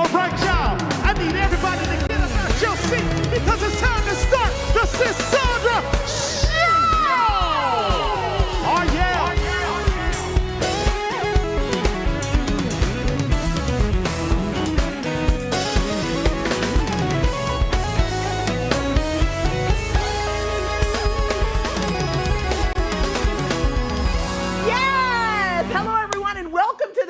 All right, y'all. I need everybody to get up out your seat because it's time to start the Sisaundra Show. Oh, yeah.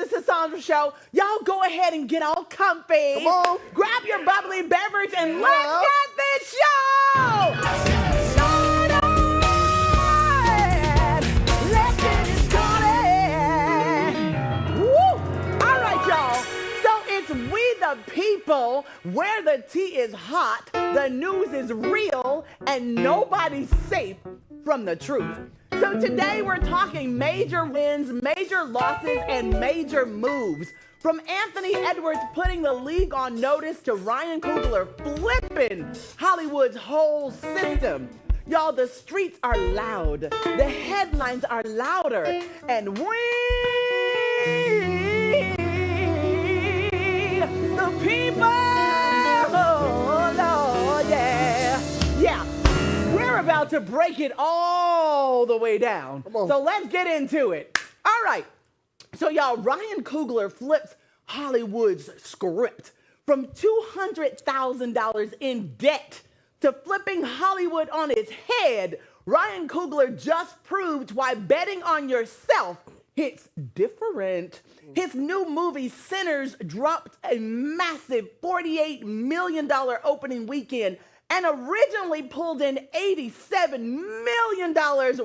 Sisaundra Show. Y'all go ahead and get all comfy. Come on. Grab your bubbly beverage and let's get this show started. Let's get it started. Woo. All right, y'all. So it's We the People, where the tea is hot, the news is real, and nobody's safe from the truth. So today we're talking major wins, major losses, and major moves. From Anthony Edwards putting the league on notice to Ryan Coogler flipping Hollywood's whole system. Y'all, the streets are loud. The headlines are louder. And we, the people, oh Lord, yeah. We're about to break it all the way down. So let's get into it. All right. So y'all, Ryan Coogler flips Hollywood's script from $200,000 in debt to flipping Hollywood on its head. Ryan Coogler just proved why betting on yourself hits different. His new movie, Sinners, dropped a massive $48 million opening weekend and originally pulled in $87 million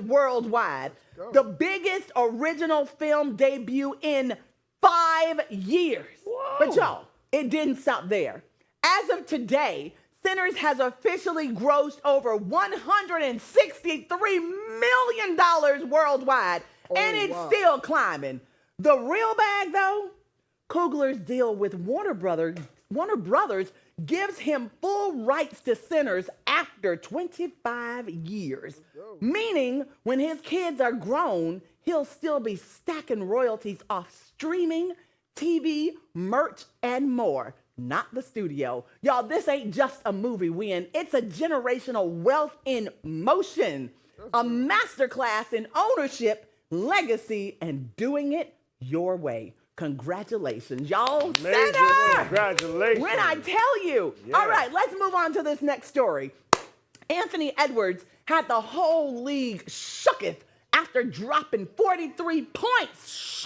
worldwide. The biggest original film debut in 5 years. Whoa. But y'all, it didn't stop there. As of today, Sinners has officially grossed over $163 million worldwide, and it's still climbing. The real bag, though, Coogler's deal with Warner Brothers gives him full rights to Sinners after 25 years. Meaning, when his kids are grown, he'll still be stacking royalties off streaming, TV, merch, and more. Not the studio. Y'all, this ain't just a movie win. It's a generational wealth in motion. A masterclass in ownership, legacy, and doing it your way. Congratulations, y'all. Center! Congratulations. When I tell you. Yeah. All right, let's move on to this next story. Anthony Edwards had the whole league shooketh after dropping 43 points,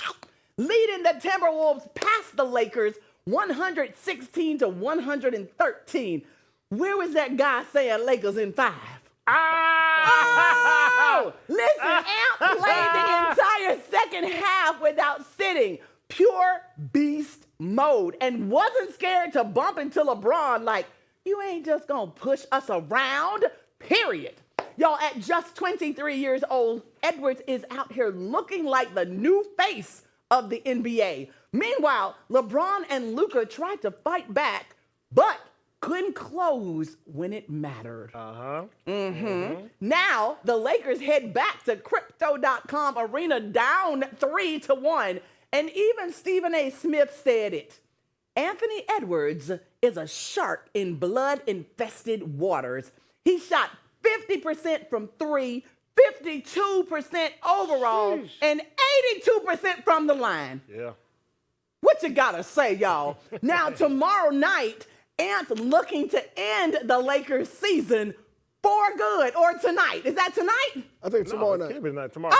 leading the Timberwolves past the Lakers 116-113. Where was that guy saying Lakers in 5? Oh! Listen, Amp played the entire second half without sitting. Pure beast mode, and wasn't scared to bump into LeBron like, you ain't just gonna push us around, period. Y'all, at just 23 years old, Edwards is out here looking like the new face of the NBA. Meanwhile, LeBron and Luka tried to fight back, but couldn't close when it mattered. Now, the Lakers head back to Crypto.com Arena down 3-1. And even Stephen A. Smith said it. Anthony Edwards is a shark in blood-infested waters. He shot 50% from 3, 52% overall, and 82% from the line. Yeah. What you gotta say, y'all? Now, tomorrow night, Ant's looking to end the Lakers season for good, or tonight. Is that tonight? I think tomorrow night. Tomorrow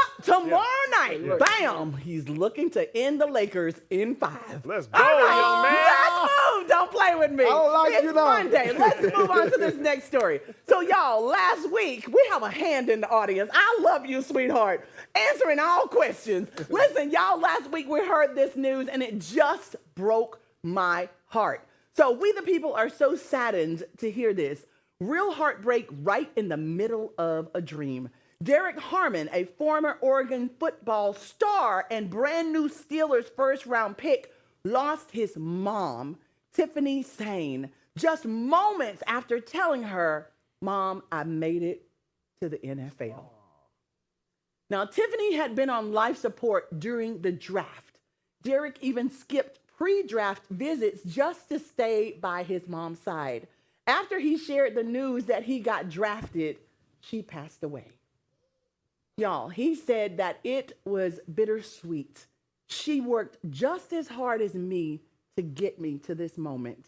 night. Yeah. Bam. He's looking to end the Lakers in 5. Let's go, young man. Let's move. Don't play with me. I don't like it's you, though. Monday. Let's move on to this next story. So, y'all, last week, we have a hand in the audience. I love you, sweetheart. Answering all questions. Listen, y'all, last week we heard this news, and it just broke my heart. So we the people are so saddened to hear this. Real heartbreak right in the middle of a dream. Derek Harmon, a former Oregon football star and brand new Steelers first-round pick, lost his mom, Tiffany Sane, just moments after telling her, "Mom, I made it to the NFL." Now, Tiffany had been on life support during the draft. Derek even skipped pre-draft visits just to stay by his mom's side. After he shared the news that he got drafted, she passed away. Y'all, he said that it was bittersweet. She worked just as hard as me to get me to this moment.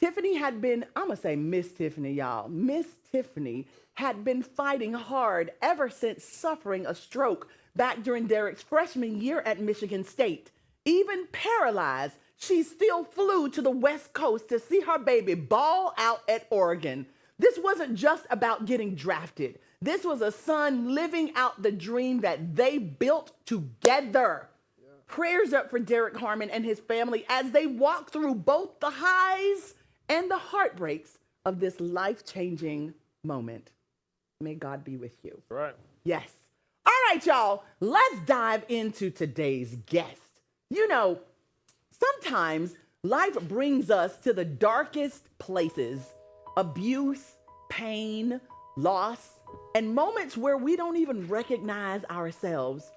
Tiffany had been, I'm going to say Miss Tiffany, y'all. Miss Tiffany had been fighting hard ever since suffering a stroke back during Derek's freshman year at Michigan State. Even paralyzed, she still flew to the West Coast to see her baby ball out at Oregon. This wasn't just about getting drafted. This was a son living out the dream that they built together. Yeah. Prayers up for Derek Harmon and his family as they walk through both the highs and the heartbreaks of this life-changing moment. May God be with you. Right. Yes. All right, y'all, let's dive into today's guest. You know, sometimes life brings us to the darkest places: abuse, pain, loss, and moments where we don't even recognize ourselves.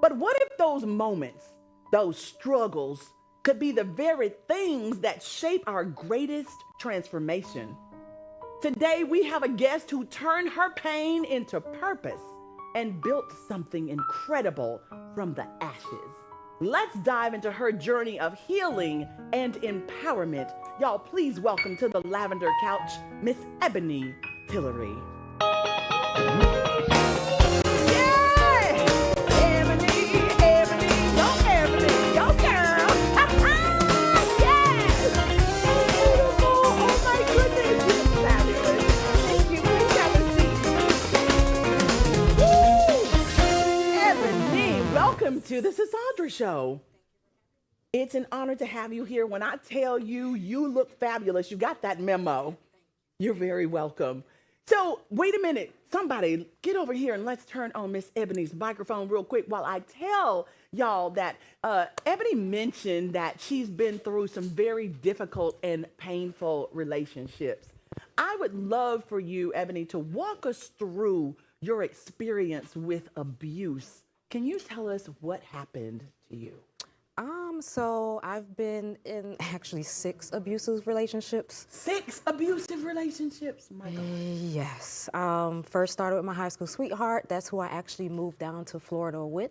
But what if those moments, those struggles, could be the very things that shape our greatest transformation? Today, we have a guest who turned her pain into purpose and built something incredible from the ashes. Let's dive into her journey of healing and empowerment. Y'all, please welcome to the Lavender Couch, Miss Ebony Tillery. To the Sisaundra Show. It's an honor to have you here. When I tell you, you look fabulous. You got that memo. You're very welcome. So wait a minute. Somebody get over here and let's turn on Miss Ebony's microphone real quick while I tell y'all that Ebony mentioned that she's been through some very difficult and painful relationships. I would love for you, Ebony, to walk us through your experience with abuse. Can you tell us what happened to you? So I've been in actually 6 abusive relationships. 6 abusive relationships? My God. Yes. First started with my high school sweetheart. That's who I actually moved down to Florida with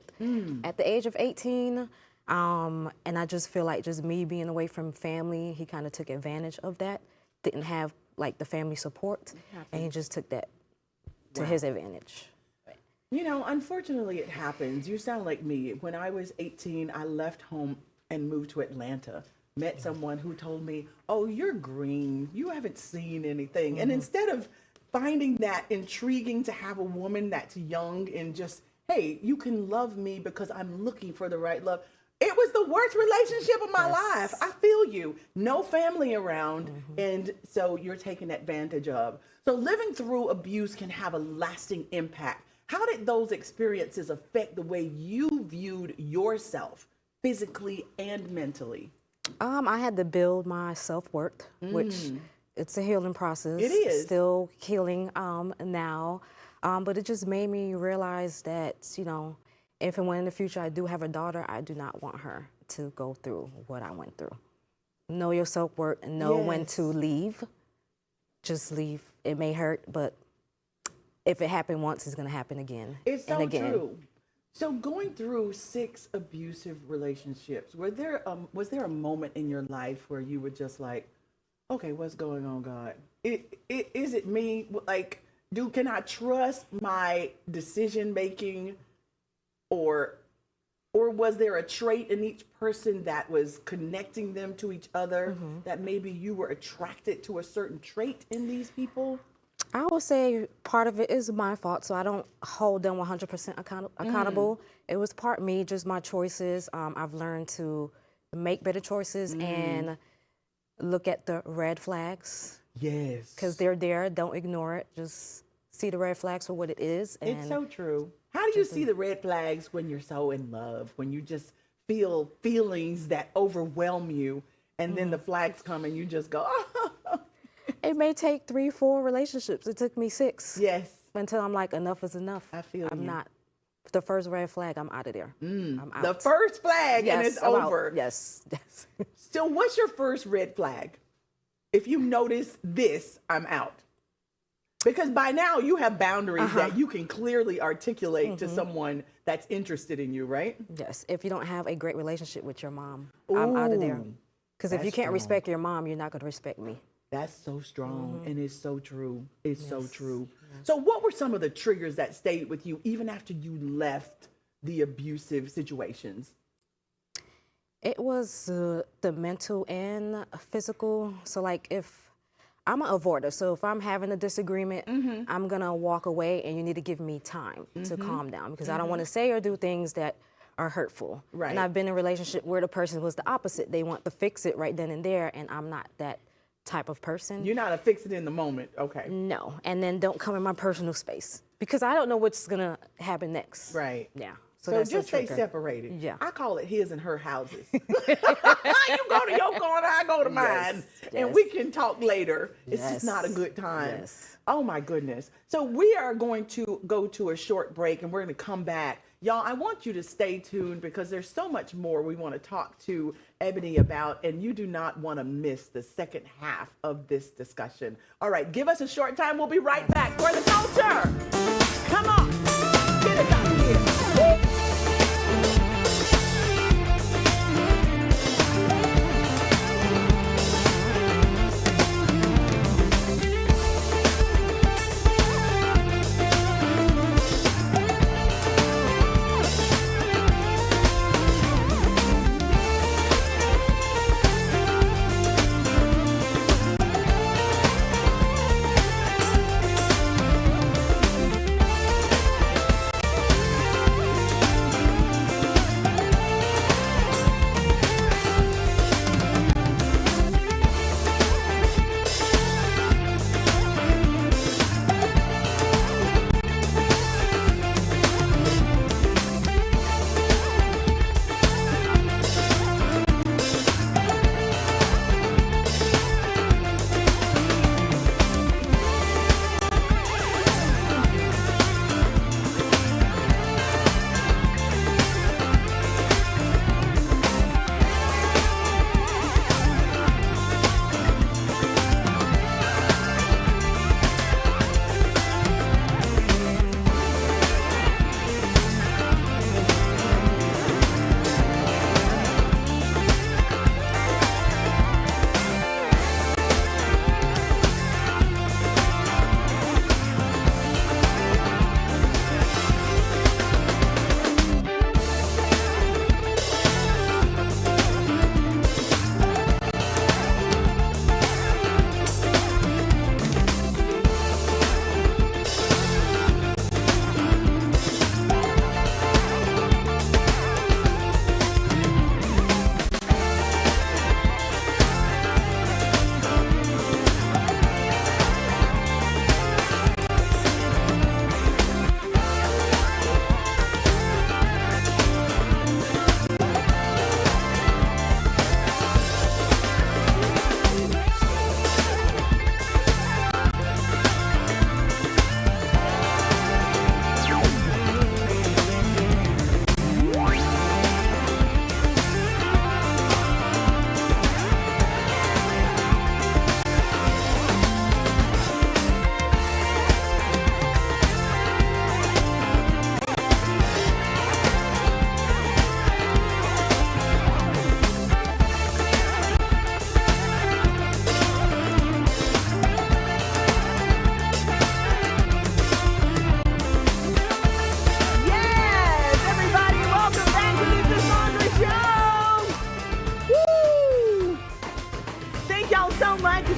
at the age of 18. And I just feel like just me being away from family, he kind of took advantage of that. Didn't have like the family support, and he just took that to his advantage. You know, unfortunately, it happens. You sound like me. When I was 18, I left home and moved to Atlanta. Met someone who told me, oh, you're green. You haven't seen anything. And instead of finding that intriguing to have a woman that's young and just, hey, you can love me because I'm looking for the right love. It was the worst relationship of my life. I feel you. No family around. And so you're taken advantage of. So living through abuse can have a lasting impact. How did those experiences affect the way you viewed yourself physically and mentally? I had to build my self-worth, which it's a healing process. It is. Still healing now. But it just made me realize that, you know, if and when in the future I do have a daughter, I do not want her to go through what I went through. Know your self-worth and know when to leave. Just leave. It may hurt, but if it happened once, it's going to happen again. It's so and again. true. So going through 6 abusive relationships, was there a moment in your life where you were just like, okay, what's going on, God? Is it me? Like, can I trust my decision making, or was there a trait in each person that was connecting them to each other that maybe you were attracted to a certain trait in these people? I would say part of it is my fault, so I don't hold them 100% accountable. It was part me, just my choices. I've learned to make better choices and look at the red flags. Yes. Because they're there, don't ignore it. Just see the red flags for what it is. And it's so true. How do you see the red flags when you're so in love, when you just feel feelings that overwhelm you, and then the flags come and you just go, oh. It may take 3, 4 relationships. It took me 6. Yes. Until I'm like, enough is enough. I feel I'm you. not. The first red flag, I'm out of there. I'm out. The first flag, and it's over. Yes. So what's your first red flag? If you notice this, I'm out. Because by now you have boundaries that you can clearly articulate to someone that's interested in you, right? Yes. If you don't have a great relationship with your mom, I'm out of there. Because if you can't respect your mom, you're not going to respect me. That's so strong, and it's so true. It's so true. So what were some of the triggers that stayed with you even after you left the abusive situations? It was the mental and physical. So like if I'm an avoider, so if I'm having a disagreement, I'm going to walk away, and you need to give me time to calm down, because I don't want to say or do things that are hurtful. Right. And I've been in a relationship where the person was the opposite. They want to fix it right then and there, and I'm not that type of person. You're not a fix it in the moment. Okay. No. And then don't come in my personal space, because I don't know what's going to happen next. Right. Yeah. So that's just a stay trigger. separated. Yeah. I call it his and her houses. You go to your corner, I go to mine. And we can talk later. It's just not a good time. Yes. Oh my goodness. So we are going to go to a short break, and we're going to come back. Y'all, I want you to stay tuned, because there's so much more we want to talk to Ebony about, and you do not want to miss the second half of this discussion. All right, give us a short time. We'll be right back for the culture. Come on. Get us out here. Woo!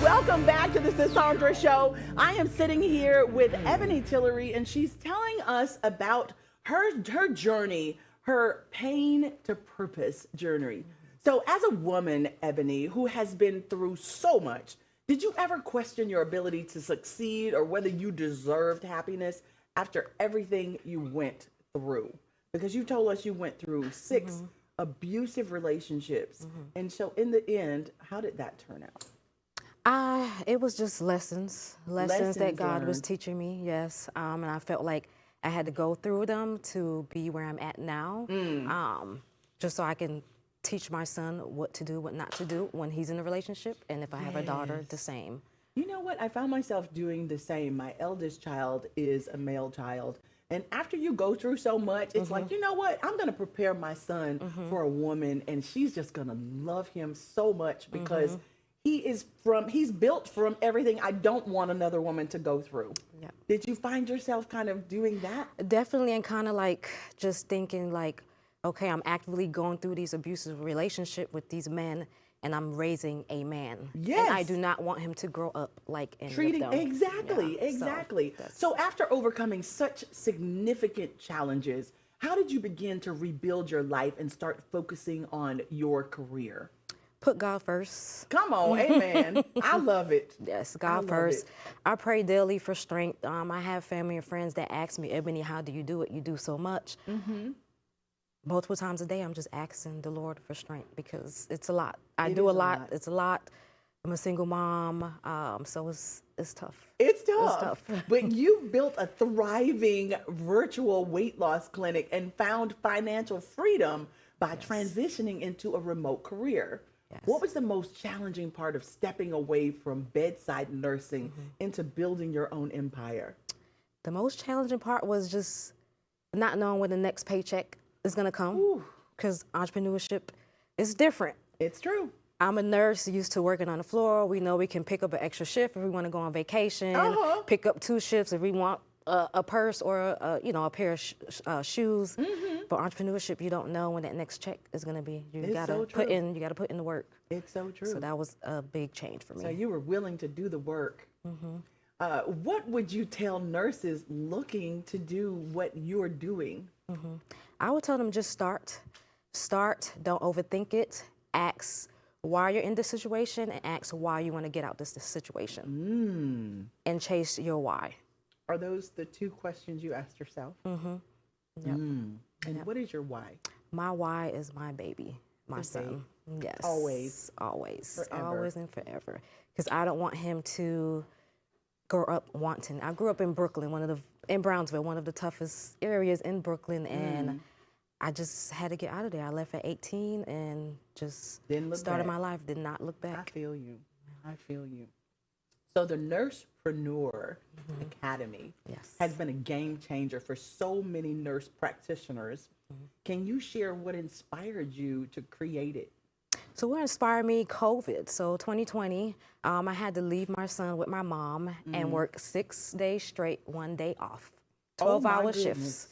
Welcome back to the Sisaundra Show. I am sitting here with Ebony Tillery, and she's telling us about her journey, her pain to purpose journey. So as a woman, Ebony, who has been through so much, did you ever question your ability to succeed or whether you deserved happiness after everything you went through? Because you told us you went through 6 abusive relationships. And so in the end, how did that turn out? It was just lessons that God learned. was teaching me, yes. And I felt like I had to go through them to be where I'm at now, just so I can teach my son what to do, what not to do when he's in a relationship, and if I have a daughter, the same. You know what? I found myself doing the same. My eldest child is a male child. And after you go through so much, it's like, you know what? I'm going to prepare my son for a woman, and she's just going to love him so much because he's built from everything I don't want another woman to go through. Yeah. Did you find yourself kind of doing that? Definitely, and kind of like just thinking like, okay, I'm actively going through these abusive relationships with these men, and I'm raising a man. Yes. And I do not want him to grow up like any Treating, of them. exactly, Yeah, exactly. So after overcoming such significant challenges, how did you begin to rebuild your life and start focusing on your career? Put God first. Come on, amen. I love it. Yes, God first. I pray daily for strength. I have family and friends that ask me, Ebony, how do you do it? You do so much. Multiple times a day, I'm just asking the Lord for strength because it's a lot. I do a lot. It's a lot. I'm a single mom, so it's tough. It's tough. But you've built a thriving virtual weight loss clinic and found financial freedom by transitioning into a remote career. Yes. What was the most challenging part of stepping away from bedside nursing into building your own empire? The most challenging part was just not knowing when the next paycheck is going to come, because entrepreneurship is different. It's true. I'm a nurse used to working on the floor. We know we can pick up an extra shift if we want to go on vacation, pick up 2 shifts if we want a purse or a pair of shoes. But entrepreneurship, you don't know when that next check is going to be. You got to put in the work. It's so true. So that was a big change for me. So you were willing to do the work. What would you tell nurses looking to do what you're doing? I would tell them just start, don't overthink it, ask why you're in this situation and ask why you want to get out this situation and chase your why. Are those the 2 questions you asked yourself? Yep. And what is your why? My why is my baby, my son. Yes. Always. Forever. Always and forever. Because I don't want him to grow up wanting. I grew up in Brooklyn, in Brownsville, one of the toughest areas in Brooklyn, and I just had to get out of there. I left at 18 and just started my life, did not look back. I feel you. So the Nursepreneur Academy has been a game changer for so many nurse practitioners. Can you share what inspired you to create it? So what inspired me? COVID. So 2020, I had to leave my son with my mom and work 6 days straight, 1 day off, 12-hour shifts.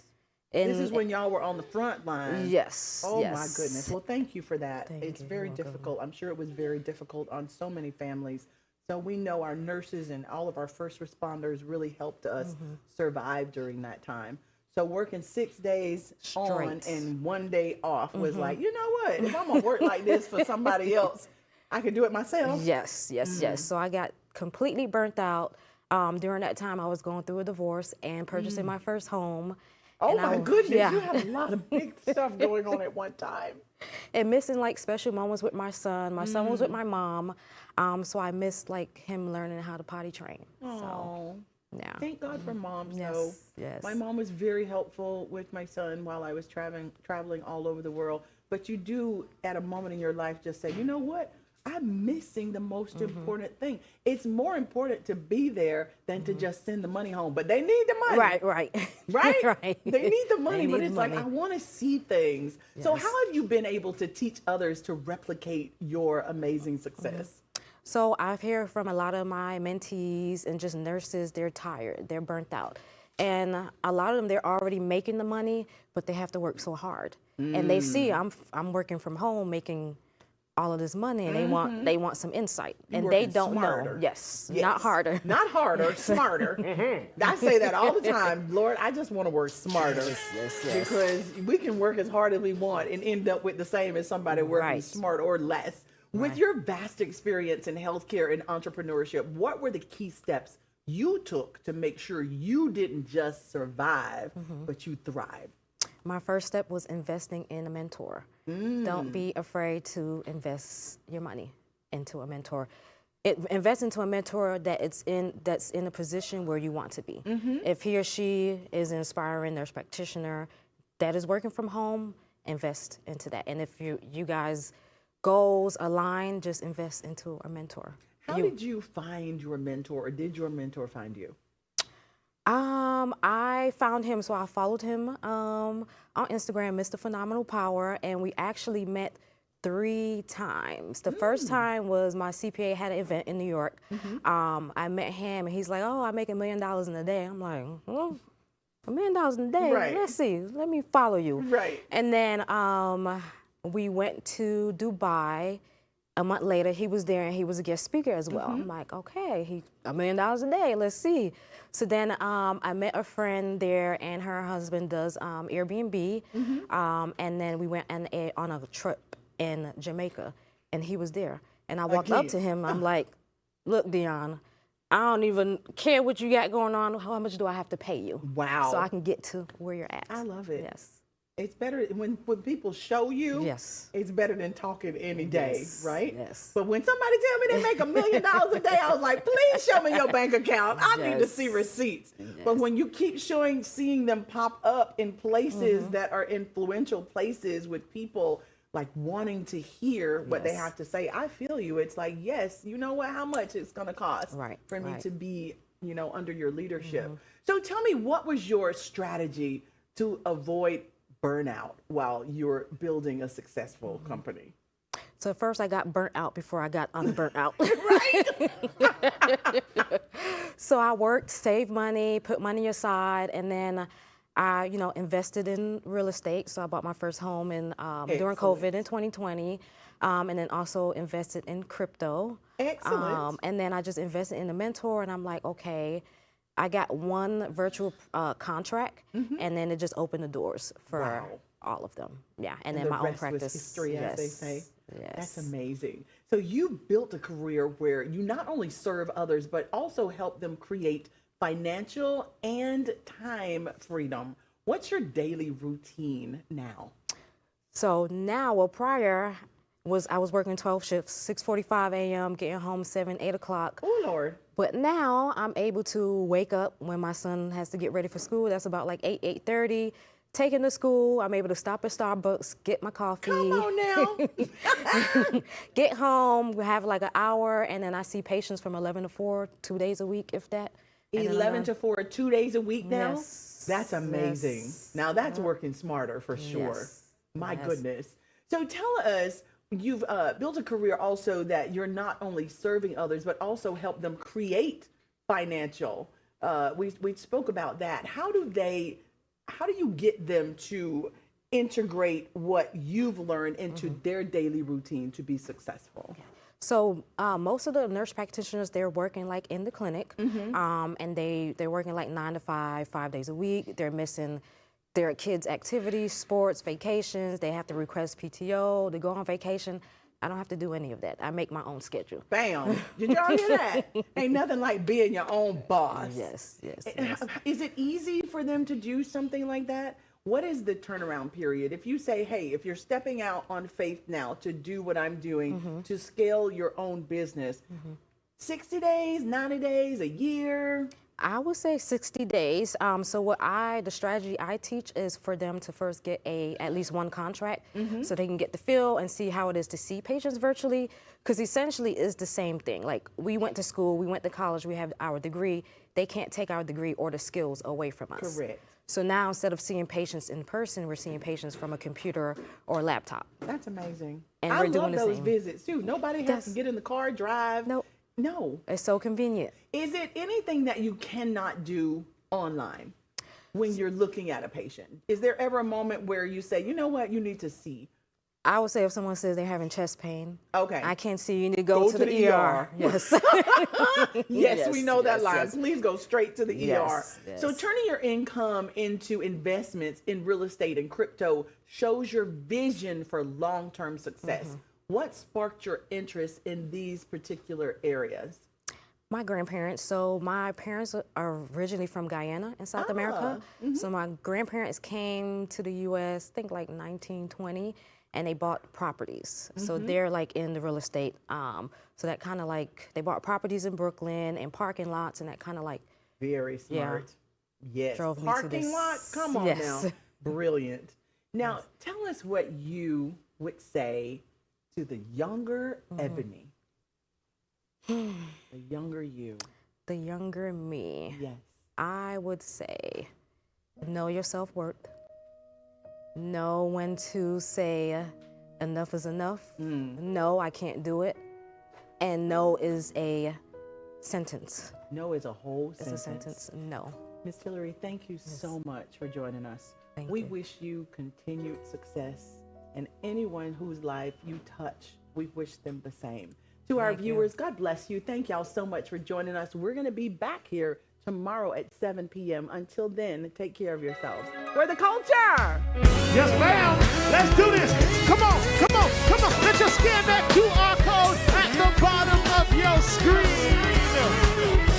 And this is when y'all were on the front line. Yes. Oh my goodness. Well, thank you for that. It's very difficult. I'm sure it was very difficult on so many families. So we know our nurses and all of our first responders really helped us survive during that time. So working 6 days on and 1 day off was like, you know what? If I'm gonna work like this for somebody else, I can do it myself. Yes. So I got completely burnt out. During that time, I was going through a divorce and purchasing my first home. Oh my goodness, you had a lot of big stuff going on at one time. And missing like special moments with my son. My son was with my mom, so I missed like him learning how to potty train. So, yeah. Thank God for moms, though. Yes. My mom was very helpful with my son while I was traveling all over the world. But you do, at a moment in your life, just say, you know what? I'm missing the most important thing. It's more important to be there than to just send the money home. But they need the money. Right. Right? They need the money, but it's money. like, I want to see things. Yes. So how have you been able to teach others to replicate your amazing success? So I've heard from a lot of my mentees and just nurses, they're tired, they're burnt out. And a lot of them, they're already making the money, but they have to work so hard. And they see I'm working from home making all of this money, and they want some insight, and they don't know. Yes, not harder. Not harder, smarter. I say that all the time. Lord, I just want to work smarter. Yes. Because we can work as hard as we want and end up with the same as somebody working smart or less. With your vast experience in healthcare and entrepreneurship, what were the key steps you took to make sure you didn't just survive, but you thrived? My first step was investing in a mentor. Don't be afraid to invest your money into a mentor. Invest into a mentor that's in a position where you want to be. If he or she is an inspiring nurse practitioner that is working from home invest into that. And if you guys goals align, just invest into a mentor. How did you find your mentor, or did your mentor find you? I found him, so I followed him on Instagram, Mr. Phenomenal Power, and we actually met 3 times. The first time was my CPA had an event in New York. I met him, and he's like, "Oh, I make $1 million in a day." I'm like, "Well, $1 million in a day? Right. Let's see. Let me follow you." Right. And then we went to Dubai. A month later, he was there, and he was a guest speaker as well. I'm like, okay, $1 million a day. Let's see. So then I met a friend there, and her husband does Airbnb. And then we went on a trip in Jamaica, and he was there. And I walked up to him. I'm like, "Look, Dion, I don't even care what you got going on. How much do I have to pay you? Wow. So I can get to where you're at." I love it. Yes. It's better when people show you. Yes. It's better than talking any day, right? Yes. But when somebody tell me they make $1 million a day, I was like, "Please show me your bank account. I need to see receipts." But when you keep seeing them pop up in places that are influential places with people like wanting to hear what they have to say, I feel you. It's like, yes, you know what? How much it's going to cost for me to be, under your leadership. So tell me, what was your strategy to avoid burnout while you're building a successful company? So first I got burnt out before I got unburnt out. So I worked, saved money, put money aside, and then I, invested in real estate. So I bought my first home during COVID in 2020, and then also invested in crypto. Excellent. And then I just invested in a mentor, and I'm like, okay, I got one virtual contract, and then it just opened the doors for all of them. Yeah, and then my own practice. Was history, as they say. Yes. That's amazing. So you built a career where you not only serve others, but also help them create financial and time freedom. What's your daily routine now? So now, prior I was working 12 shifts, 6:45 a.m., getting home 7, 8 o'clock. Oh, Lord. But now I'm able to wake up when my son has to get ready for school. That's about like 8:30. Take him to school. I'm able to stop at Starbucks, get my coffee. Come on now. Get home, we have like an hour, and then I see patients from 11 to 4, 2 days a week, if that. 11 to 4, 2 days a week now? Yes. That's amazing. Yes. Now that's working smarter for sure. Yes. My goodness. So tell us, you've built a career also that you're not only serving others, but also help them create financial. We spoke about that. How do you get them to integrate what you've learned into their daily routine to be successful? So most of the nurse practitioners, they're working like in the clinic, and they're working like 9 to 5, 5 days a week. They're missing their kids' activities, sports, vacations. They have to request PTO to go on vacation. I don't have to do any of that. I make my own schedule. Bam. Did y'all hear that? Ain't nothing like being your own boss. Yes. Is it easy for them to do something like that? What is the turnaround period? If you say, hey, if you're stepping out on faith now to do what I'm doing, to scale your own business, 60 days, 90 days, a year? I would say 60 days. So the strategy I teach is for them to first get at least one contract, so they can get the feel and see how it is to see patients virtually, because essentially it's the same thing. Like, we went to school, we went to college, we have our degree. They can't take our degree or the skills away from us. Correct. So now, instead of seeing patients in person, we're seeing patients from a computer or laptop. That's amazing. And I we're doing love the those same. visits too. Nobody has to get in the car, drive. Nope. No. It's so convenient. Is it anything that you cannot do online when you're looking at a patient? Is there ever a moment where you say, you know what, you need to see? I would say if someone says they're having chest pain, okay, I can't see, you need to go to the ER. Yes. Yes, we know that line. Yes. Please go straight to the ER. Yes. So turning your income into investments in real estate and crypto shows your vision for long-term success. What sparked your interest in these particular areas? My grandparents. So my parents are originally from Guyana in South America. So my grandparents came to the U.S., I think like 1920, and they bought properties. So they're like in the real estate. So that kind of like, they bought properties in Brooklyn and parking lots, and that kind of like. Very smart. Yes. Drove me to Parking this. lots? Come on now. Brilliant. Now, tell us what you would say to the younger Ebony. The younger you. The younger me. Yes. I would say, know your self-worth. Know when to say enough is enough. No, I can't do it. And no is a sentence. No is a whole It's sentence. a sentence, no. Ms. Tillery, thank you so much for joining us. Thank We you. wish you continued success, and anyone whose life you touch, we wish them the same. To our Thank you. viewers, God bless you. Thank y'all so much for joining us. We're going to be back here tomorrow at 7 p.m. Until then, take care of yourselves. We're the culture. Yes, ma'am. Let's do this. Come on, come on, come on. Let's just scan that QR code at the bottom of your screen.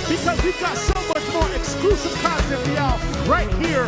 Because we've got so much more exclusive content for y'all right here